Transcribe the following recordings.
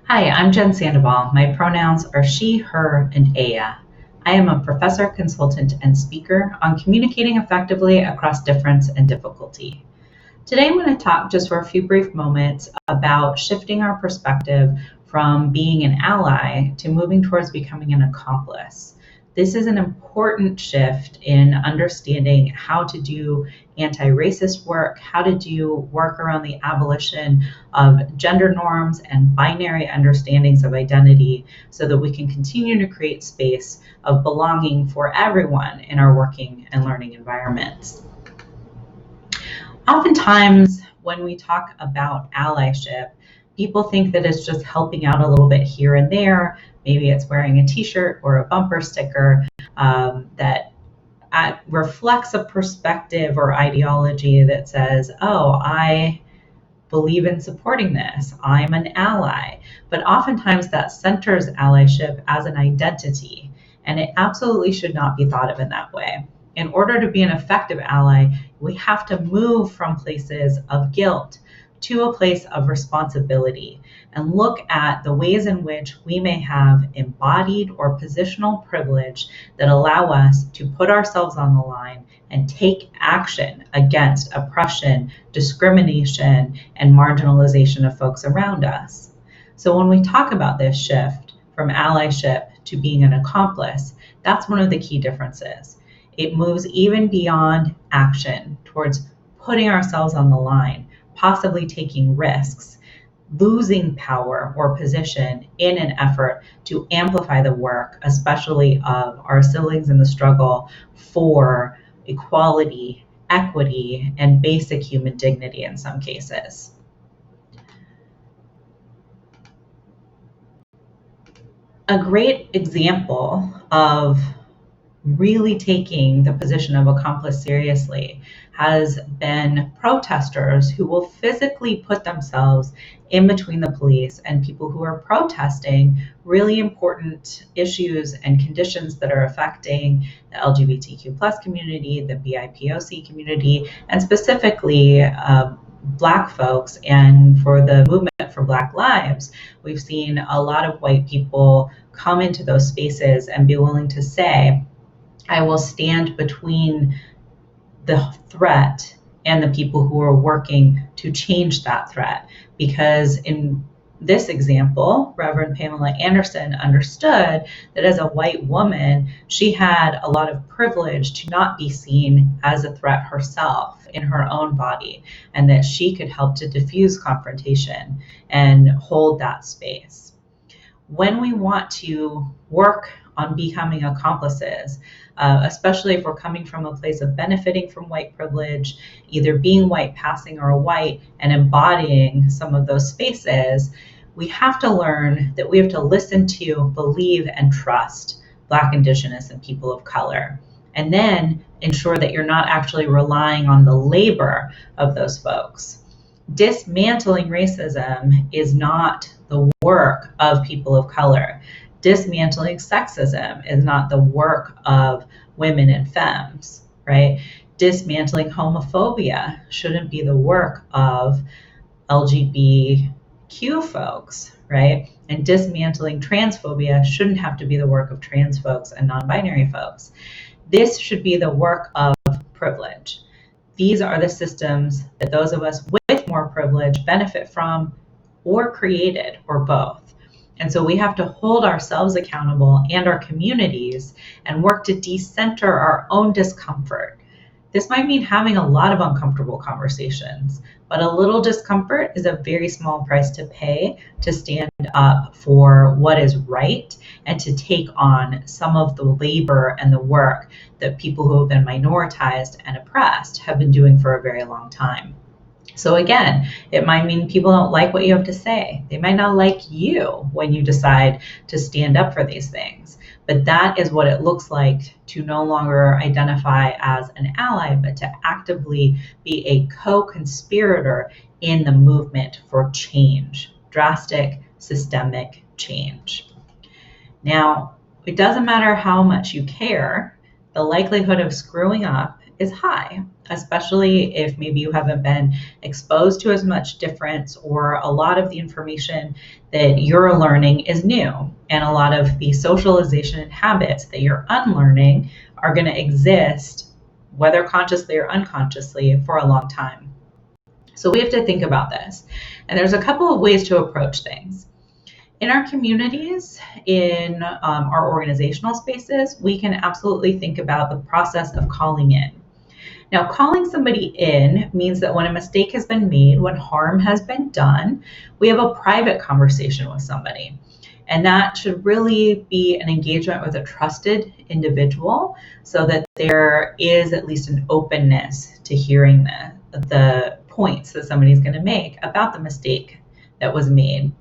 Hi, I'm Jen Sandoval. My pronouns are she, her, and Aya. I am a professor, consultant, and speaker on communicating effectively across difference and difficulty. Today, I'm going to talk just for a few brief moments about shifting our perspective from being an ally to moving towards becoming an accomplice. This is an important shift in understanding how to do anti-racist work, how to do work around the abolition of gender norms and binary understandings of identity so that we can continue to create space of belonging for everyone in our working and learning environments. Oftentimes, when we talk about allyship, people think that it's just helping out a little bit here and there. Maybe it's wearing a t-shirt or a bumper sticker that reflects a perspective or ideology that says, oh, I believe in supporting this. I'm an ally. But oftentimes that centers allyship as an identity, and it absolutely should not be thought of in that way. In order to be an effective ally, we have to move from places of guilt to a place of responsibility and look at the ways in which we may have embodied or positional privilege that allow us to put ourselves on the line and take action against oppression, discrimination, and marginalization of folks around us. So when we talk about this shift from allyship to being an accomplice, that's one of the key differences. It moves even beyond action towards putting ourselves on the line, possibly taking risks, losing power or position in an effort to amplify the work, especially of our siblings in the struggle for equality, equity, and basic human dignity in some cases. A great example of really taking the position of accomplice seriously has been protesters who will physically put themselves in between the police and people who are protesting really important issues and conditions that are affecting the LGBTQ plus community, the BIPOC community, and specifically Black folks. And for the movement for Black Lives, we've seen a lot of white people come into those spaces and be willing to say, I will stand between the threat and the people who are working to change that threat. Because in this example, Reverend Pamela Anderson understood that as a white woman, she had a lot of privilege to not be seen as a threat herself in her own body, and that she could help to diffuse confrontation and hold that space. When we want to work on becoming accomplices, especially if we're coming from a place of benefiting from white privilege, either being white passing or white and embodying some of those spaces, we have to learn that we have to listen to, believe, and trust Black, Indigenous, and people of color. And then ensure that you're not actually relying on the labor of those folks. Dismantling racism is not the work of people of color. Dismantling sexism is not the work of women and femmes, right? Dismantling homophobia shouldn't be the work of LGBTQ folks, right? And dismantling transphobia shouldn't have to be the work of trans folks and non-binary folks. This should be the work of privilege. These are the systems that those of us with more privilege benefit from, or created, or both. And so we have to hold ourselves accountable and our communities and work to decenter our own discomfort. This might mean having a lot of uncomfortable conversations, but a little discomfort is a very small price to pay to stand up for what is right and to take on some of the labor and the work that people who have been minoritized and oppressed have been doing for a very long time. So again, it might mean people don't like what you have to say. They might not like you when you decide to stand up for these things. But that is what it looks like to no longer identify as an ally, but to actively be a co-conspirator in the movement for change, drastic, systemic change. Now, it doesn't matter how much you care, the likelihood of screwing up is high, especially if maybe you haven't been exposed to as much difference, or a lot of the information that you're learning is new, and a lot of the socialization and habits that you're unlearning are going to exist, whether consciously or unconsciously, for a long time. So we have to think about this. And there's a couple of ways to approach things. In our communities, in our organizational spaces, we can absolutely think about the process of calling in. Now, calling somebody in means that when a mistake has been made, when harm has been done, we have a private conversation with somebody. And that should really be an engagement with a trusted individual, so that there is at least an openness to hearing the points that somebody's going to make about the mistake that was made.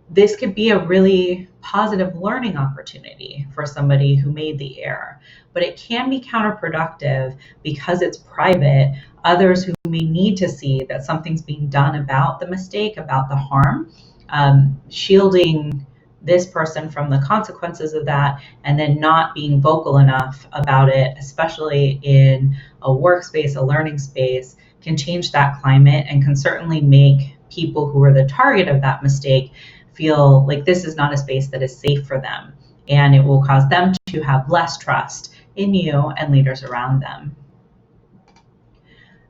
This could be a really positive learning opportunity for somebody who made the error, but it can be counterproductive because it's private. Others who may need to see that something's being done about the mistake, about the harm, shielding this person from the consequences of that, and then not being vocal enough about it, especially in a workspace, a learning space, can change that climate and can certainly make people who are the target of that mistake feel like this is not a space that is safe for them, and it will cause them to have less trust in you and leaders around them.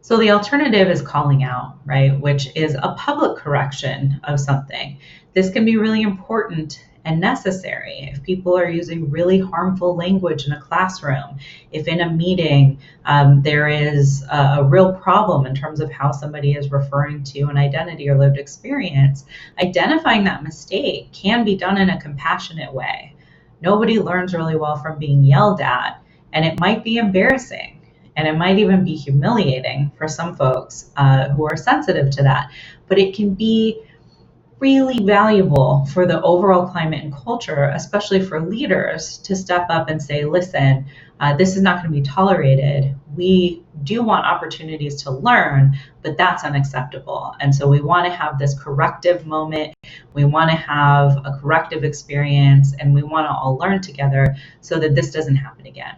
So the alternative is calling out, right, which is a public correction of something. This can be really important and necessary if people are using really harmful language in a classroom, if in a meeting there is a real problem in terms of how somebody is referring to an identity or lived experience. Identifying that mistake can be done in a compassionate way. Nobody learns really well from being yelled at, and it might be embarrassing. And it might even be humiliating for some folks who are sensitive to that. But it can be really valuable for the overall climate and culture, especially for leaders, to step up and say, listen, this is not going to be tolerated. We do want opportunities to learn, but that's unacceptable. And so we want to have this corrective moment. We want to have a corrective experience, and we want to all learn together so that this doesn't happen again.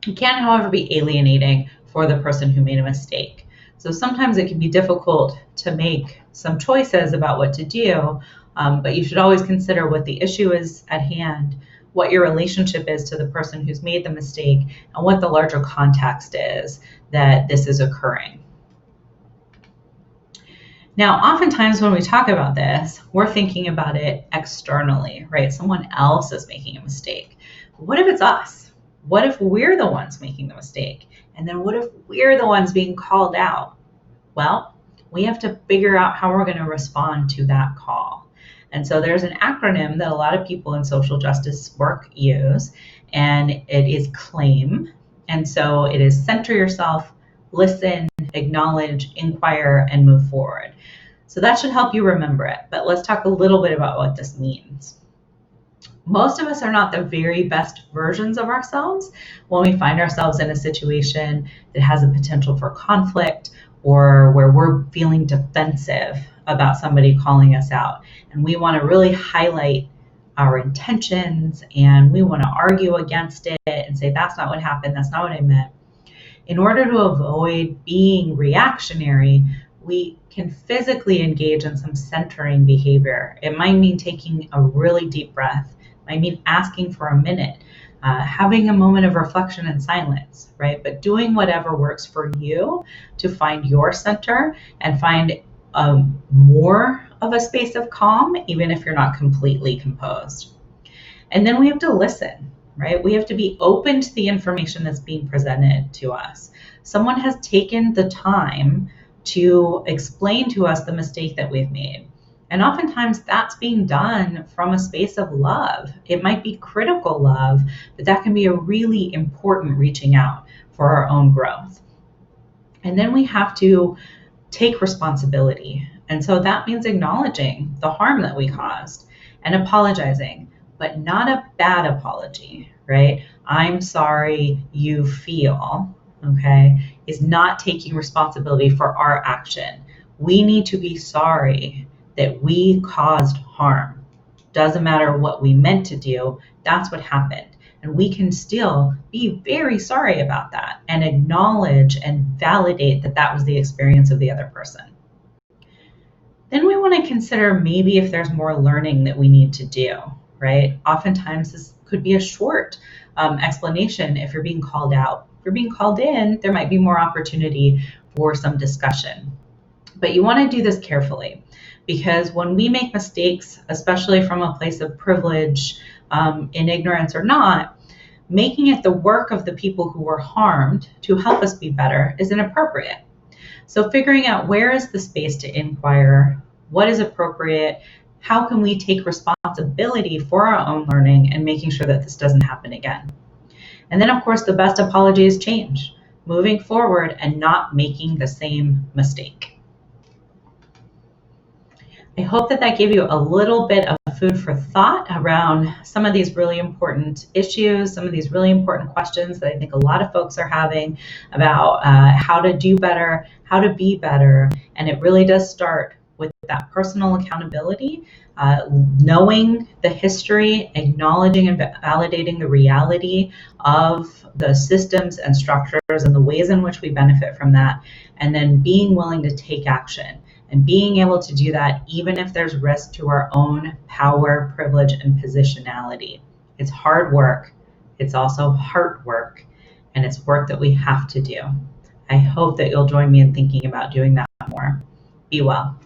It can, however, be alienating for the person who made a mistake. So sometimes it can be difficult to make some choices about what to do, but you should always consider what the issue is at hand, what your relationship is to the person who's made the mistake, and what the larger context is that this is occurring. Now, oftentimes when we talk about this, we're thinking about it externally, right? Someone else is making a mistake. What if it's us? What if we're the ones making the mistake? And then what if we're the ones being called out? Well, we have to figure out how we're going to respond to that call. And so there's an acronym that a lot of people in social justice work use, and it is CLAIM. And so it is center yourself, listen, acknowledge, inquire, and move forward. So that should help you remember it. But let's talk a little bit about what this means. Most of us are not the very best versions of ourselves when we find ourselves in a situation that has a potential for conflict, or where we're feeling defensive about somebody calling us out. And we want to really highlight our intentions, and we want to argue against it and say, that's not what happened, that's not what I meant. In order to avoid being reactionary, we can physically engage in some centering behavior. It might mean taking a really deep breath. I mean, asking for a minute, having a moment of reflection and silence, right? But doing whatever works for you to find your center and find more of a space of calm, even if you're not completely composed. And then we have to listen, right? We have to be open to the information that's being presented to us. Someone has taken the time to explain to us the mistake that we've made. And oftentimes that's being done from a space of love. It might be critical love, but that can be a really important reaching out for our own growth. And then we have to take responsibility. And so that means acknowledging the harm that we caused and apologizing, but not a bad apology, right? I'm sorry you feel, okay, is not taking responsibility for our action. We need to be sorry that we caused harm. Doesn't matter what we meant to do, that's what happened. And we can still be very sorry about that and acknowledge and validate that that was the experience of the other person. Then we want to consider maybe if there's more learning that we need to do, right? Oftentimes this could be a short explanation if you're being called out. If you're being called in, there might be more opportunity for some discussion. But you want to do this carefully, because when we make mistakes, especially from a place of privilege, in ignorance or not, making it the work of the people who were harmed to help us be better is inappropriate. So figuring out where is the space to inquire, what is appropriate, how can we take responsibility for our own learning and making sure that this doesn't happen again. And then, of course, the best apology is change, moving forward and not making the same mistake. I hope that that gave you a little bit of food for thought around some of these really important issues, some of these really important questions that I think a lot of folks are having about how to do better, how to be better. And it really does start with that personal accountability, knowing the history, acknowledging and validating the reality of the systems and structures and the ways in which we benefit from that, and then being willing to take action. And being able to do that even if there's risk to our own power, privilege, and positionality. It's hard work. It's also heart work. And it's work that we have to do. I hope that you'll join me in thinking about doing that more. Be well.